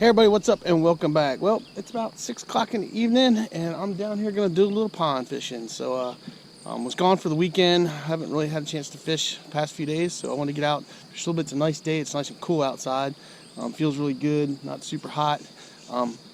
Hey everybody, what's up and welcome back. Well, it's about 6 o'clock in the evening and I'm down here gonna do a little pond fishing. So was gone for the weekend. Haven't really had a chance to fish the past few days, so I want to get out. There's still it's a nice day. It's nice and cool outside. Feels really good, not super hot.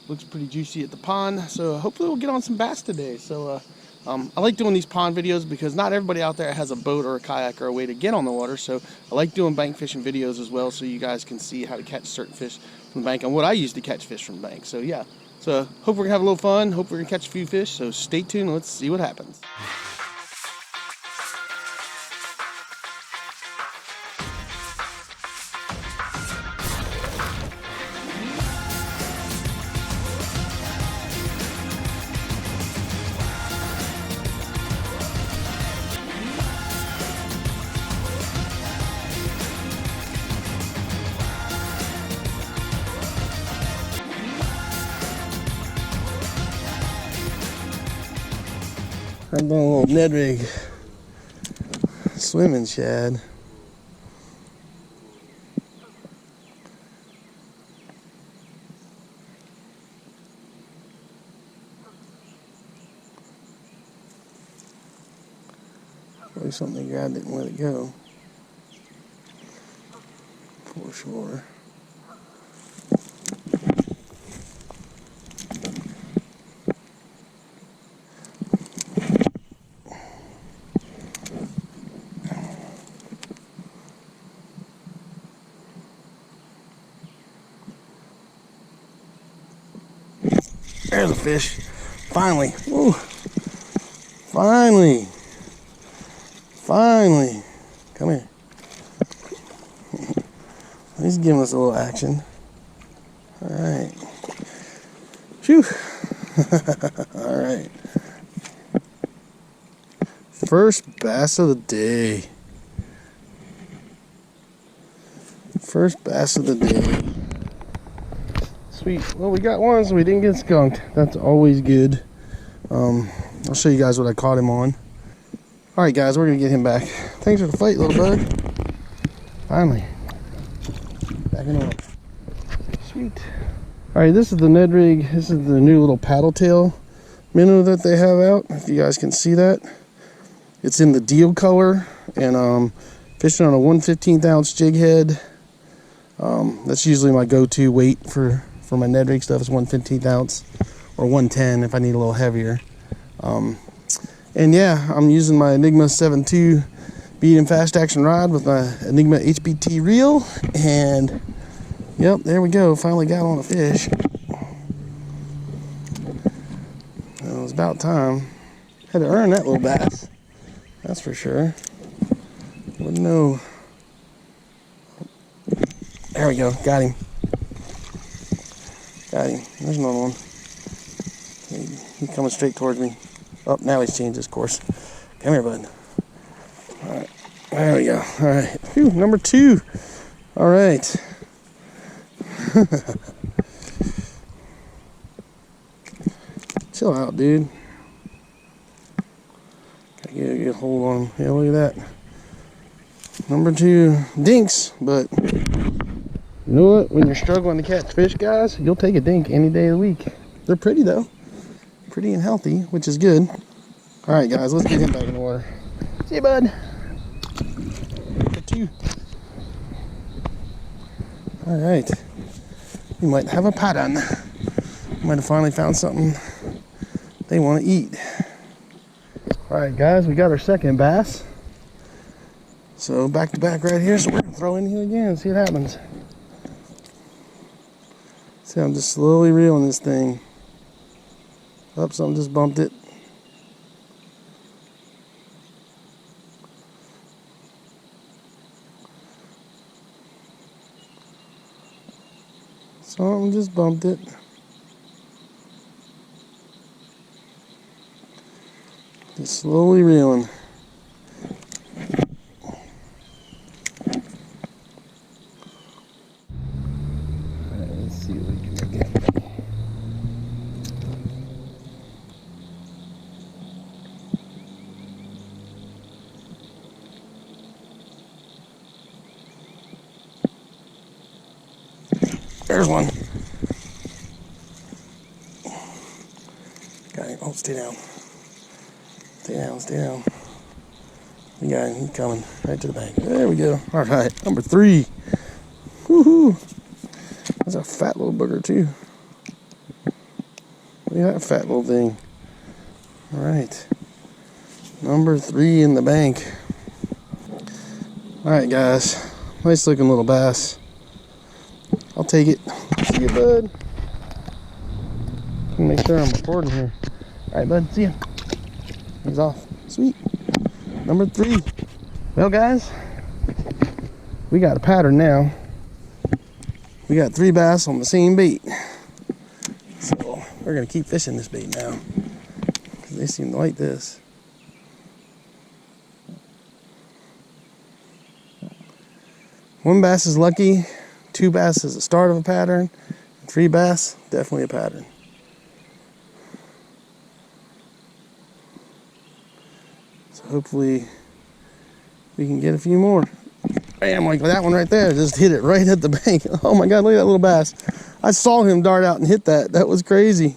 Looks pretty juicy at the pond, so hopefully we'll get on some bass today. So I like doing these pond videos because not everybody out there has a boat or a kayak or a way to get on the water. So I like doing bank fishing videos as well, so you guys can see how to catch certain fish from the bank and what I use to catch fish from the bank. So yeah, so hope we're gonna have a little fun. Hope we're gonna catch a few fish. So stay tuned. Let's see what happens. I'm doing a little Ned rig swimming shad. Probably something they grabbed it and let it go. For sure. There's a fish. Finally. Woo. Finally. Finally. Come here. He's giving us a little action. Alright. Phew. Alright. First bass of the day. First bass of the day. Sweet. Well, we got one, so we didn't get skunked. That's always good. I'll show you guys what I caught him on. Alright guys, we're gonna get him back. Thanks for the fight, little bud. Finally. Back in order. Sweet. Alright, this is the Ned rig. This is the new little paddle tail minnow that they have out. If you guys can see that. It's in the deal color and fishing on a 1/15 ounce jig head. That's usually my go-to weight for my Ned rig stuff is 1/15 ounce or 110 if I need a little heavier. And yeah, I'm using my Enigma 7.2 bead and fast action rod with my Enigma HBT reel, and yep, there we go. Finally got on a fish. It was about time. Had to earn that little bass. That's for sure. Wouldn't know. There we go. Got him. Got him. There's another one. He's coming straight towards me. Oh, now he's changed his course. Come here, bud. Alright. There we go. Alright. Phew, number 2. Alright. Chill out, dude. Gotta get a good hold on him. Yeah, look at that. Number 2 dinks, but you know what? When you're struggling to catch fish, guys, you'll take a dink any day of the week. They're pretty, though. Pretty and healthy, which is good. Alright, guys, let's get him back in the water. See you, bud. Good too. Alright. We might have a pattern. Might have finally found something they want to eat. Alright, guys, we got our second bass. So, back to back right here. So, we're going to throw in here again and see what happens. See, I'm just slowly reeling this thing. Oh, something just bumped it. Something just bumped it. Just slowly reeling. Alright, let's see what we can get. There's one. right, oh, stay down. Stay down, stay down. We got him, he's coming right to the bank. There we go. All right, number 3. Woohoo! That's a fat little booger too. Look at that fat little thing. All right, number 3 in the bank. All right, guys, nice looking little bass. I'll take it. See you, bud. Make sure I'm recording here. All right, bud. See ya. He's off. Sweet. Number 3. Well, guys, we got a pattern now. We got 3 bass on the same bait. So we're gonna keep fishing this bait now because they seem to like this. One bass is lucky. 2 bass is the start of a pattern. 3 bass, definitely a pattern. So hopefully we can get a few more. Bam, like that one right there, just hit it right at the bank. Oh my God, look at that little bass. I saw him dart out and hit that. That was crazy.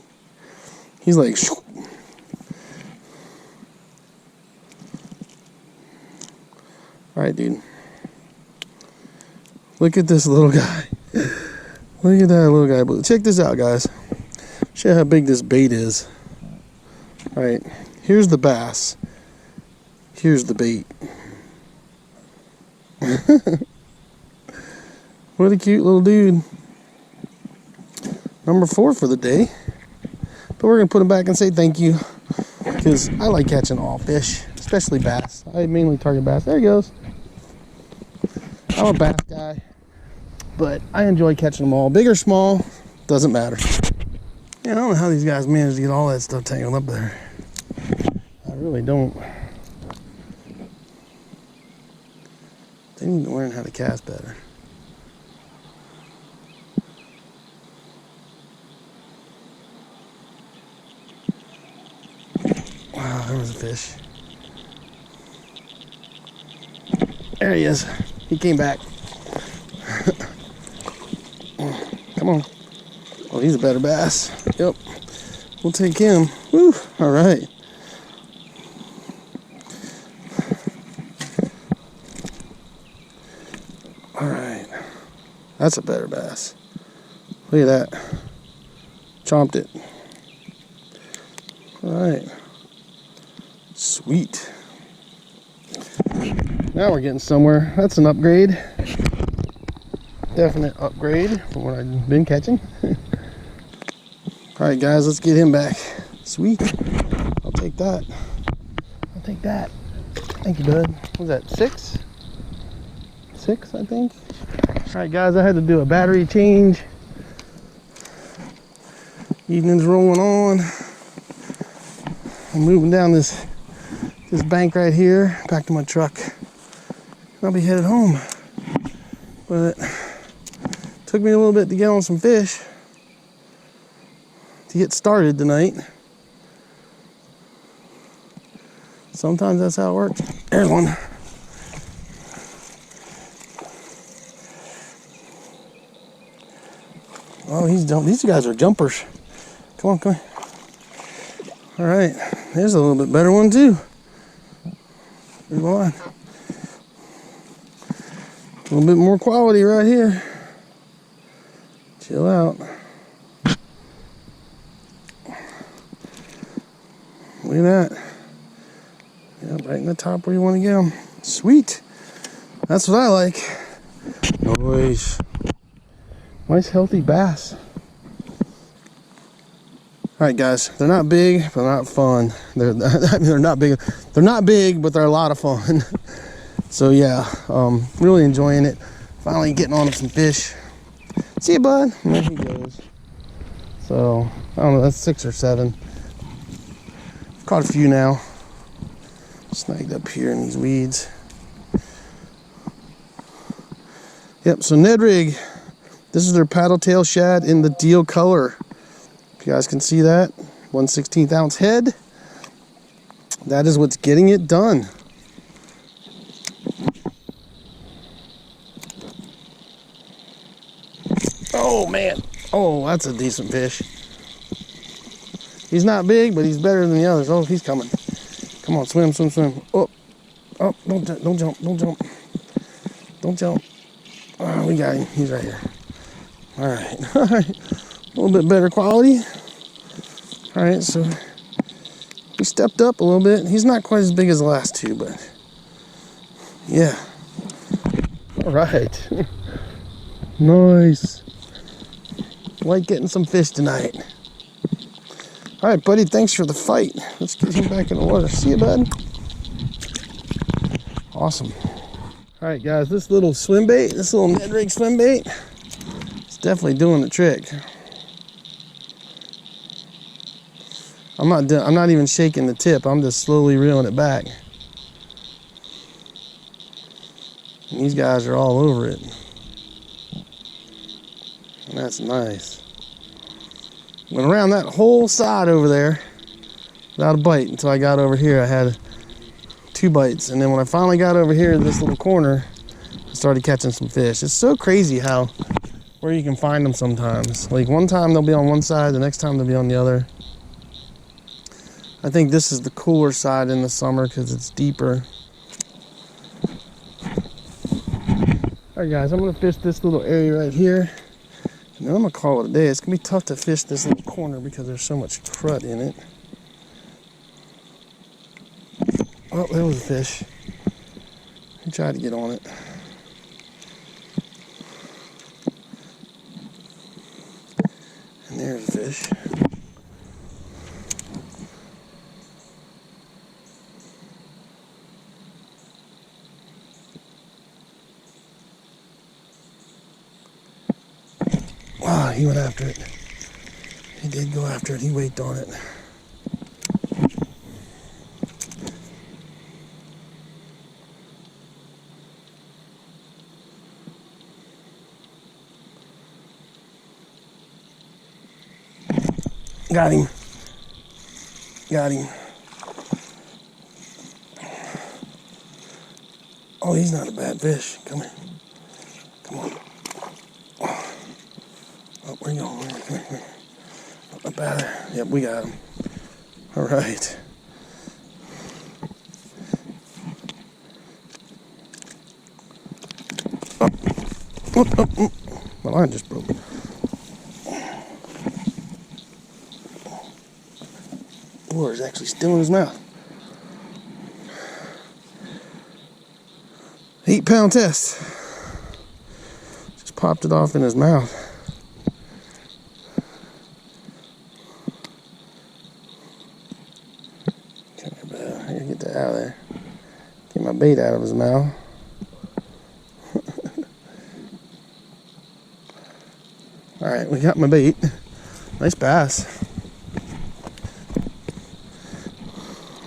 He's like, shoo. All right, dude. Look at this little guy. Look at that little guy. But check this out, guys. Show you how big this bait is. All right, here's the bass. Here's the bait. What a cute little dude. Number 4 for the day. But we're gonna put him back and say thank you, because I like catching all fish, especially bass. I mainly target bass. There he goes. I'm a bass guy, but I enjoy catching them all. Big or small, doesn't matter. Yeah, I don't know how these guys manage to get all that stuff tangled up there. I really don't. They need to learn how to cast better. Wow, there was a fish. There he is. He came back. Come on. Oh, he's a better bass. Yep. We'll take him. Woo. All right. All right. That's a better bass. Look at that. Chomped it. All right. Sweet. Now we're getting somewhere. That's an upgrade. Definite upgrade from what I've been catching. All right, guys, let's get him back. Sweet. I'll take that. I'll take that. Thank you, bud. What was that, 6? 6, I think. All right, guys, I had to do a battery change. Evening's rolling on. I'm moving down this bank right here, back to my truck. I'll be headed home. But it took me a little bit to get on some fish to get started tonight. Sometimes that's how it works. There's one. Oh, he's jumping. These guys are jumpers. Come on, come on. All right, there's a little bit better one too. There's one. A little bit more quality right here. Chill out. Look at that. Yeah, right in the top where you want to get them. Sweet. That's what I like. Nice. Nice healthy bass. All right, guys. They're not big, but they're not fun. They're not big. They're not big, but they're a lot of fun. So yeah, really enjoying it. Finally getting on some fish. See you, bud. There he goes. So I don't know. That's 6 or 7. Caught a few now. Snagged up here in these weeds. Yep. So Ned Rig. This is their paddle tail shad in the deal color. If you guys can see that, 1/16 ounce head. That is what's getting it done. Oh man, oh, that's a decent fish. He's not big, but he's better than the others. Oh, he's coming. Come on, swim, swim, swim. Oh, oh, don't jump, don't jump, don't jump. Don't jump. Oh, we got him. He's right here. All right, all right. A little bit better quality. All right, so he stepped up a little bit. He's not quite as big as the last two, but yeah. All right. Nice. Like getting some fish tonight. All right, buddy, thanks for the fight. Let's get him back in the water. See you, bud. Awesome. All right, guys, this little swim bait, this little Ned rig swim bait, it's definitely doing the trick. I'm not even shaking the tip. I'm just slowly reeling it back. And these guys are all over it. And that's nice. Went around that whole side over there without a bite until I got over here. I had 2 bites, and then when I finally got over here in this little corner, I started catching some fish. It's so crazy where you can find them sometimes. Like one time they'll be on one side, the next time they'll be on the other. I think this is the cooler side in the summer because it's deeper. All right, guys, I'm gonna fish this little area right here. And then I'm gonna call it a day. It's gonna be tough to fish this little corner because there's so much crud in it. Oh, there was a fish. He tried to get on it. And there's a fish. Wow, he went after it. He did go after it. He waked on it. Got him. Got him. Oh, he's not a bad fish. Come here. Come on. Oh, where you going? Come here. Up out of there. Yep, we got him. All right. Oh. My line just broke. The water's actually still in his mouth. 8-pound test. Just popped it off in his mouth. Come here, bud. I gotta get that out of there. Get my bait out of his mouth. Alright, we got my bait. Nice bass.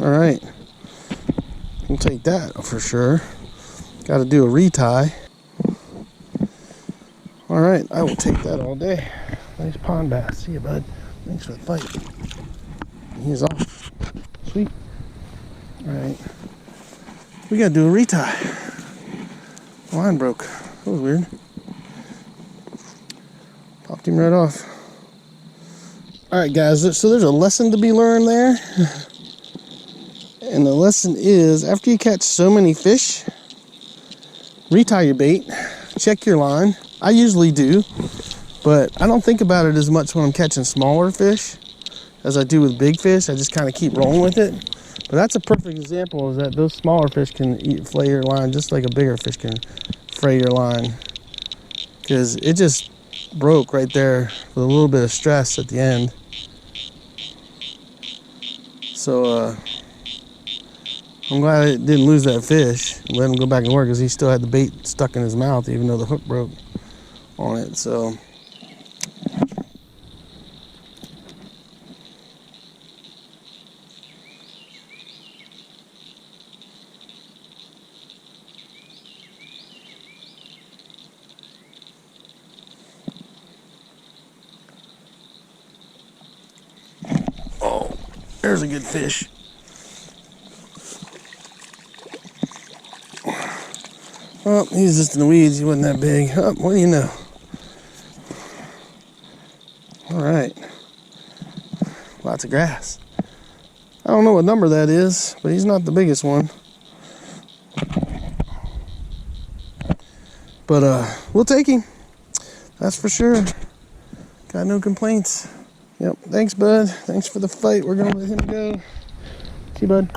Alright. We'll take that for sure. Got to do a retie. Alright, I will take that all day. Nice pond bass. See you, bud. Thanks for the fight. He's off. Sweet. Alright. We got to do a retie. The line broke. That was weird. Popped him right off. Alright, guys. So there's a lesson to be learned there. And the lesson is, after you catch so many fish, retie your bait, check your line. I usually do, but I don't think about it as much when I'm catching smaller fish as I do with big fish. I just kind of keep rolling with it. But that's a perfect example, is that those smaller fish can flay your line just like a bigger fish can fray your line. Because it just broke right there with a little bit of stress at the end. So, I'm glad I didn't lose that fish. Let him go back and work because he still had the bait stuck in his mouth even though the hook broke on it. So oh, there's a good fish. Oh, he's just in the weeds. He wasn't that big. Oh, what do you know? All right. Lots of grass. I don't know what number that is, but he's not the biggest one. But we'll take him. That's for sure. Got no complaints. Yep. Thanks, bud. Thanks for the fight. We're gonna let him go. See you, bud.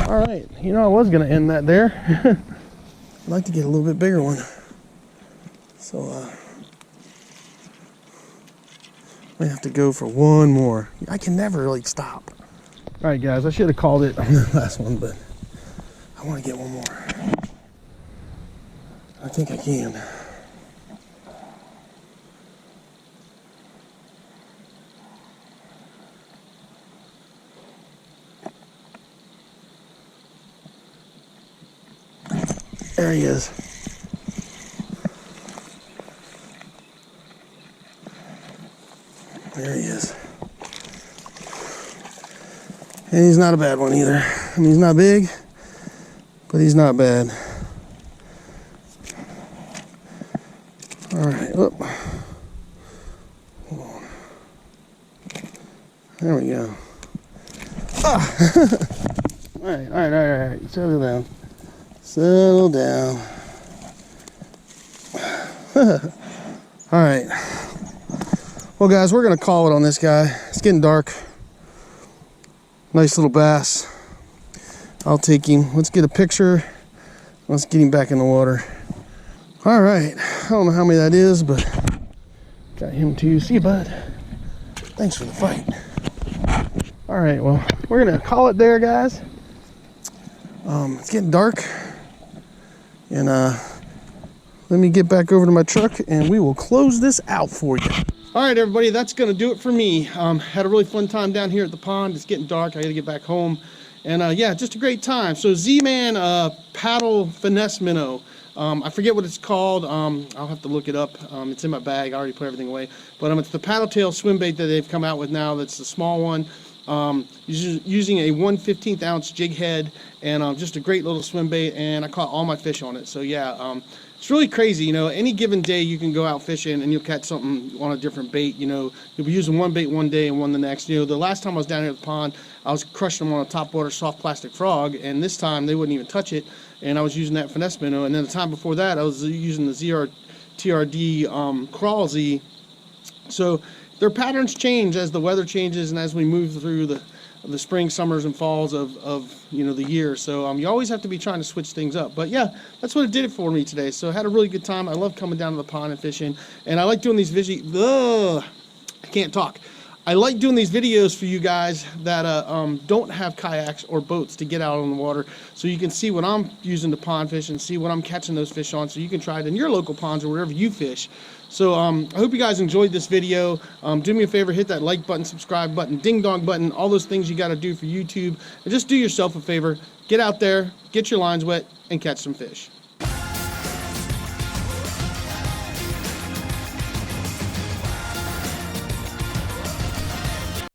All right. You know, I was gonna end that there. I'd like to get a little bit bigger one. So we have to go for one more. I can never really stop. All right, guys. I should have called it on the last one, but I want to get one more. I think I can. There he is. There he is. And he's not a bad one either. I mean, he's not big, but he's not bad. All right, whoop. Hold on. There we go. Ah! All right. Settle down. Settle down. All right. Well, guys, we're gonna call it on this guy. It's getting dark. Nice little bass. I'll take him. Let's get a picture. Let's get him back in the water. All right. I don't know how many that is, but got him too. See you, bud. Thanks for the fight. All right. Well, we're gonna call it there, guys. It's getting dark, and let me get back over to my truck, and we will close this out for you. All right, everybody, that's gonna do it for me. Had a really fun time down here at the pond. It's getting dark. I gotta get back home, and yeah, just a great time. So Zman paddle finesse minnow. I forget what it's called. I'll have to look it up. It's in my bag. I already put everything away. But it's the paddle tail swim bait that they've come out with now. That's the small one. Using a 1/15 ounce jig head, and just a great little swim bait. And I caught all my fish on it. So yeah, it's really crazy. You know, any given day you can go out fishing and you'll catch something on a different bait. You know, you'll be using one bait one day and one the next. You know, the last time I was down here at the pond, I was crushing them on a topwater soft plastic frog, and this time they wouldn't even touch it. And I was using that finesse minnow. And then the time before that, I was using the TRD Crawl Z. So their patterns change as the weather changes and as we move through the spring, summers, and falls of you know, the year. So you always have to be trying to switch things up. But yeah, that's what it did it for me today. So I had a really good time. I love coming down to the pond and fishing, and I like doing these I can't talk. I like doing these videos for you guys that don't have kayaks or boats to get out on the water, so you can see what I'm using to pond fish and see what I'm catching those fish on, so you can try it in your local ponds or wherever you fish. So I hope you guys enjoyed this video. Do me a favor, hit that like button, subscribe button, ding dong button, all those things you got to do for YouTube. And just do yourself a favor, get out there, get your lines wet, and catch some fish.